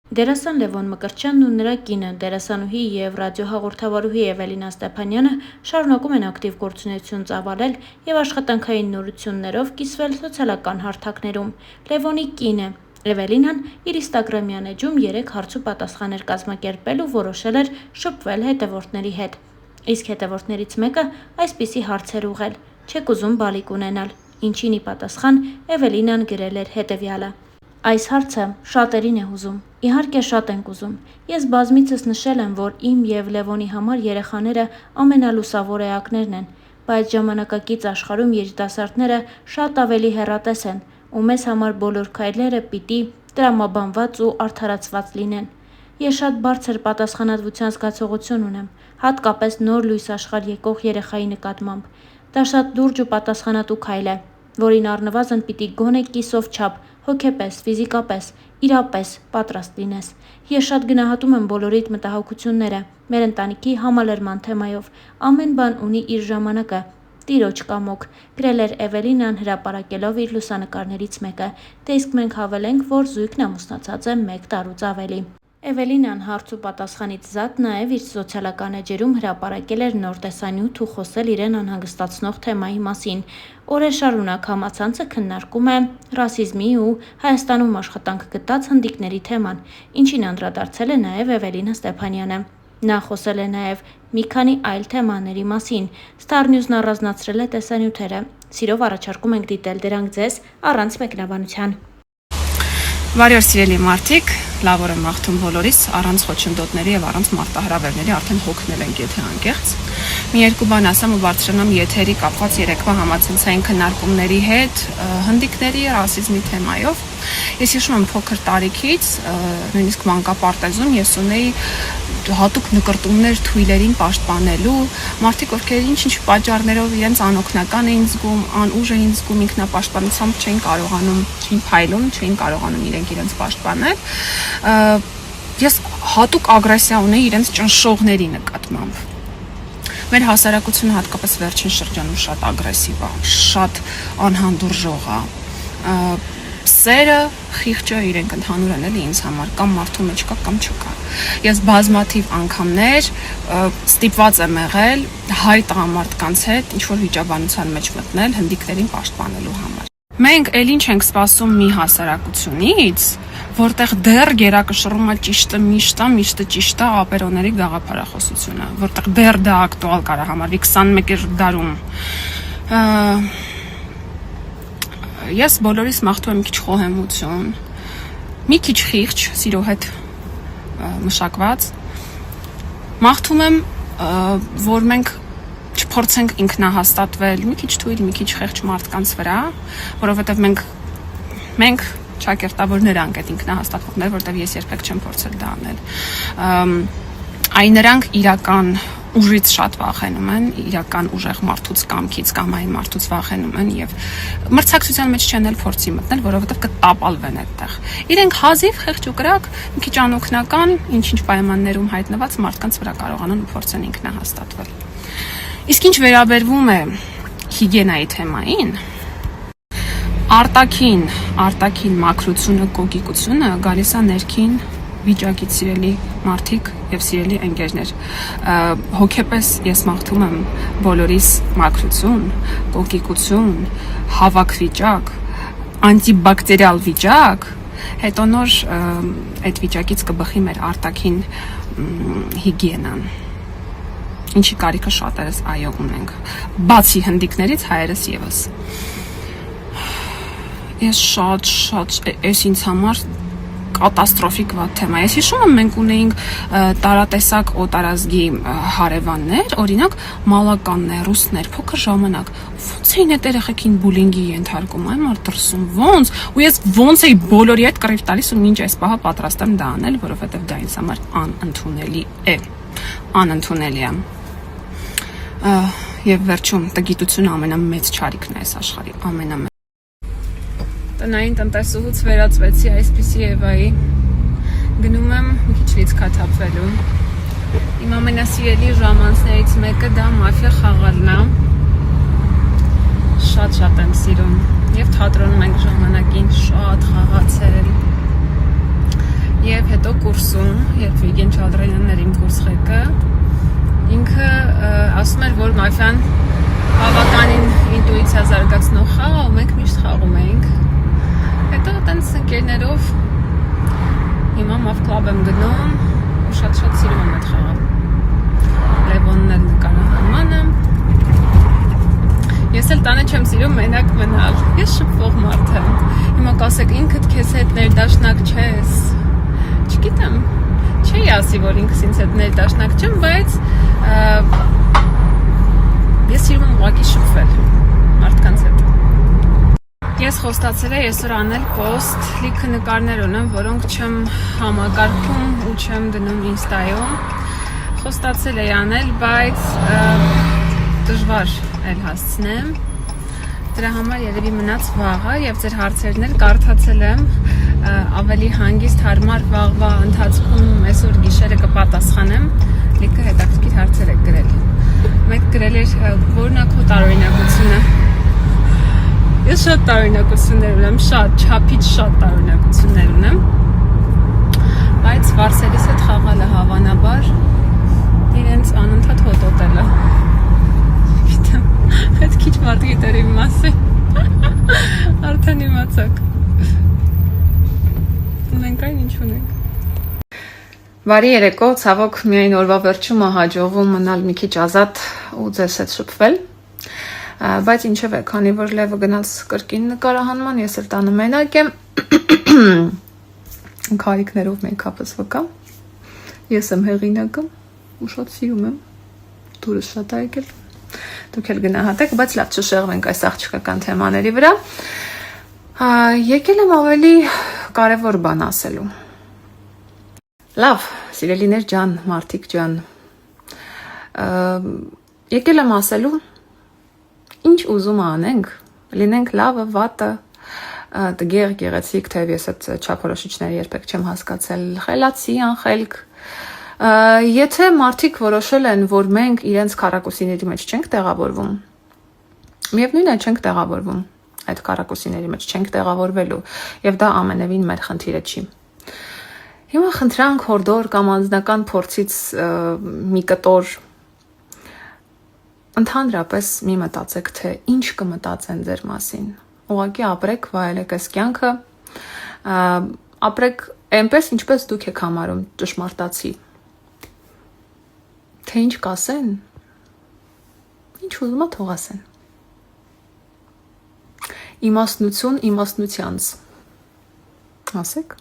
Դերասան Լևոն Մկրտչյանն ու նրա կինը, դերասանուհի և ռադիոհաղորդավարուհի Էվելինա Ստեփանյանը շարունակում են ակտիվ գործունեություն ծավալել և աշխատանքային նորություններով կիսվել սոցիալական հարթակներում։ Լևոնի կինը Էվելինան իր ինստագրամյան էջում 3 հարց ու պատասխաններ կազմակերպել ու որոշել էր շփվել հետևորդների հետ։ Իսկ հետևորդներից մեկը այսպիսի հարց էր ուղղել. «Չեք ուզում բալիկ ունենալ», ինչին ի պատասխան Էվելինան գրել էր հետևյալը. «Այս հարցը շատերին է հուզում, իհարկե շատ ենք ուզում, ես բազմիցս նշել եմ, որ իմ և Լևոնի համար երեխաները ամենալուսավոր էակներն են, բայց ժամանակակից աշխարհում երիտասարդները շատ ավելի հեռատես են ու մեզ համար բոլոր քայլերը պիտի տրամաբանված ու արդարացված լինեն։ Ես շատ բարձր պատասխանատվության զգացողություն ունեմ, հատկապես նոր լույս աշխարհ եկող երեխայի նկատմամբ։ Դա շատ լուրջ ու պատասխանատու քայլ է, որին առնվազն պիտի գոնե կիսով չափ հոգեպես, ֆիզիկապես, իրապես պատրաստ լինես։ Ես շատ գնահատում եմ բոլորիդ մտահոգությունները մեր ընտանիքի համալրման թեմայով։ Ամեն բան ունի իր ժամանակը, Տիրոջ կամոք», գրել էր Էվելինան հրապարակելով իր լուսանկարներից մեկը։ Դե իսկ մենք հավելենք, որ զույգն ամուսնացած է 1 տարուց ավելի։ Էվելինան հարց ու պատասխանից զատ նաև իր սոցիալական էջերում հրապարակել էր նոր տեսանյութ ու խոսել իրեն անհանգստացնող թեմայի մասին։ Օրեր շարունակ համացանցը քննարկում է ռասիզմի ու Հայաստանում աշխատանք գտած հնդիկների թեման, ինչին անդրադարձել է նաև Էվելինա Ստեփանյանը։ Նա խոսել է նաև մի քանի այլ թեմաների մասին։ Star News-ն առանձնացրել է տեսանյութերը։ Սիրով առաջարկում ենք դիտել դրանք ձեզ առանց մեկնաբանության։ Բարի օր սիրելի մարդիկ, լավ օր եմ մաղթում բոլորիս, առանց խոչընդոտների եւ առանց մարտահրավերների արդեն հոգնել ենք եթե անկեղծ։ Մի երկու բան ասեմ ու բարձրանամ եթերի կապված երեկվա համացանցային քննարկումների հետ հնդիկների ռասիզմի թեմայով։ Ես հիշում եմ փոքր տարիքից, նույնիսկ մանկապարտեզում ես ունեի հատուկ նկրտումներ թույլերին պաշտպանելու, մարդիկ ովքեր ինչ-ինչ պատճառներով իրենց անօգնական էին զգում, անուժ էին զգում, ինքնապաշտպանությամբ չէին կարողանում, չէին փայլում, չէին կարողանում իրենց պաշտպանել։ Ես հատուկ ագրեսիա ունեի իրենց ճնշողների նկատմամբ։ Մեր հասարակությունը հատկապես վերջին շրջանում շատ ագրեսիվ է, շատ անհանդուրժող է։ Սերը, խիղճը իրենք ընդհանուր են էլի ինձ համար, կամ մարդու մեջ կա, կամ չկա։ Ես բազմաթիվ անգամներ ստիպված եմ եղել հայ տղամարդկանց հետ ինչ-որ վիճաբանության մեջ մտնել հնդիկներին պաշտպանելու համար։ Մենք էլ ինչ ենք սպասում մի հասարակությունից, որտեղ դեռ գերակշռում է ճիշտը միշտ է, միշտը ճիշտ է ապերոների գաղափարախոսությունը, որտեղ դեռ դա ակտուալ կարող համարվի 21-րդ դարում։ Ես բոլորիս մաղթում եմ մի քիչ խոհեմություն, մի քիչ խիղճ, սիրո հետ մշակված։ Մաղթում եմ, որ մենք չփորձենք ինքնահաստատվել մի քիչ թույլ, մի քիչ խեղճ մարդկանց վրա, որովհետև մենք ճակերտավորներ ենք այդ ինքնահաստատողներ, որովհետև ես երբեք չեմ փորձել դա անել։ Այն նրանք իրական ուժից շատ վախենում են, իրական ուժեղ մարդուց կամքից կամ այն մարդուց վախենում են եւ մրցակցության մեջ չեն էլ փորձի մտնել, որովհետեւ կտապալվեն այդտեղ։ Իրենք հազիվ խեղճ ու կրակ, մի քիչ անօգնական, ինչ-ինչ պայմաններում հայտնված մարդկանց վրա կարողանան ու փորձեն ինքնահաստատվել։ Իսկ ինչ վերաբերվում է հիգիենայի թեմային, արտաքին մաքրությունը, կոկիկությունը գալիս է ներքին վիճակից սիրելի մարդիկ եւ սիրելի ընկերներ, հոգեպես ես մաղթում եմ բոլորիս մաքրություն, կոկիկություն, հավաք վիճակ, անտիբակտերիալ վիճակ, հետո նոր այդ վիճակից կբխի մեր արտաքին հիգիենան, ինչի կարիքը շատերս այո ունենք, բացի հնդիկներից հայերս եւս։ Ես շատ էս ինձ համար կատաստրոֆիկ վատ թեմա։ Ես հիշում եմ մենք ունեինք տարատեսակ օտարազգի հարևաններ, օրինակ մալականներ, ռուսներ, փոքր ժամանակ։ Ոնց էին այդ երեխեքին բուլինգի ենթարկում, այ մարդ դրսում, ոնց։ Ու ես ոնց էի բոլորի հետ կռիվ տալիս ու մինչ այս պահը պատրաստ եմ դա անել, որովհետև դա ինձ համար անընդունելի է։ Անընդունելի է։ Եվ վերջում տգիտությունը ամենամեծ չարիքն է այս աշխարհի, ամենամեծ։ Տնային տնտեսուհուց վերածվեցի այսպիսի Եվայի, գնում եմ մի քիչ լիցքաթափվելու։ Իմ ամենասիրելի ժամանցներից մեկը դա մաֆիա խաղալն է։ Շատ եմ սիրում։ Եվ թատրոնում ենք ժամանակին շատ խաղացել։ Եվ հետո կուրսում, երբ Վիգեն Չադրյանն էր իմ կուրսղեկը, ինքը ասում էր, որ մաֆիան բավականին ինտուիցիա զարգացնող խաղ, ու մենք միշտ խաղում էինք։ Հետո տենց ընկերներով հիմա մավ կլաբ եմ գնում ու շատ սիրում եմ այդ խաղը։ Լևոնն էլ նկարահանմանը։ Ես էլ տանը չեմ սիրում մենակ մնալ։ Ես շփվող մարդ եմ։ Հիմա կասեք ինքդ քեզ հետ ներդաշնակ չես։ Չգիտեմ, չի ասի, որ ինքս ինձ հետ ներդաշնակ չեմ, բայց ես սիրում եմ ուղղակի շփվել մարդկանց հետ։ Ես խոստացել եմ այսօր անել post, լիքը նկարներ ունեմ, որոնք չեմ համակարգում ու չեմ դնում Insta-ում։ Խոստացել եմ անել, բայց դժվար էլ հասցնեմ։ Դրա համար երևի մնաց վաղը եւ ձեր հարցերն էլ կարդացել եմ, ավելի հանգիստ հարմար վաղվա ընթացքում այսօր գիշերը կպատասխանեմ, լիքը հետաքրքիր հարցեր եք գրել։ Մեկ գրել էր, որն է քո տարօրինակությունը։ Ես շատ տարօրինակություններ ունեմ, չափից շատ տարօրինակություններ ունեմ, բայց վարսերիս հետ խաղալը հավանաբար իրենց անընդհատ հոտոտելը։ Գիտեմ, այդ քիչ մարդ գիտեր իմ մասին, արդեն իմացաք, մենք այն ինչ ունենք։ Բարի երեկո, ցավոք միայն օրվա վերջումը հաջողվում մնալ մի քիչ ազատ ու ձեզ հետ շփվել, բայց ինչև է, քանի որ լևը գնաց կրկին նկարահանման, ես էլ տանը մենակ եմ, քարիքներով մեյքափս վկա, ես եմ հեղինակը ու շատ սիրում եմ, դուրս շատ ա եկել, դուք էլ գնահատեք, բայց լավ չշեղվենք այս աղջկական թեմաների վրա, եկել եմ ավելի կարևոր բան ասելու։ Լավ, սիրելիներ ջան, մարդիկ ջան, եկել եմ ասելու, ինչ ուզում անենք, լինենք լավը, վատը, տգեղ, գեղեցիկ, թեև ես այդ չափորոշիչները երբեք չեմ հասկացել, խելացի, անխելք, եթե մարդիկ որոշել են, որ մենք իրենց քառակուսիների մեջ չենք տեղավորվում, միևնույն է չենք տեղավորվում, այդ քառակուսիների մեջ չենք տեղավորվելու, եւ դա ամենևին մեր խնդիրը չի։ Հիմա խնդրանք հորդոր կամ անձնական փորձից մի կտոր ընդհանրապես մի մտածեք, թե ինչ կմտածեն ձեր մասին։ Ուղղակի ապրեք, վայելեք այս կյանքը, ապրեք այնպես, ինչպես դուք եք համարում ճշմարտացի։ Թե ինչ կասեն, ինչ ուզում ա թող ասեն։ Իմաստնություն իմաստնությանց։ Ասեք։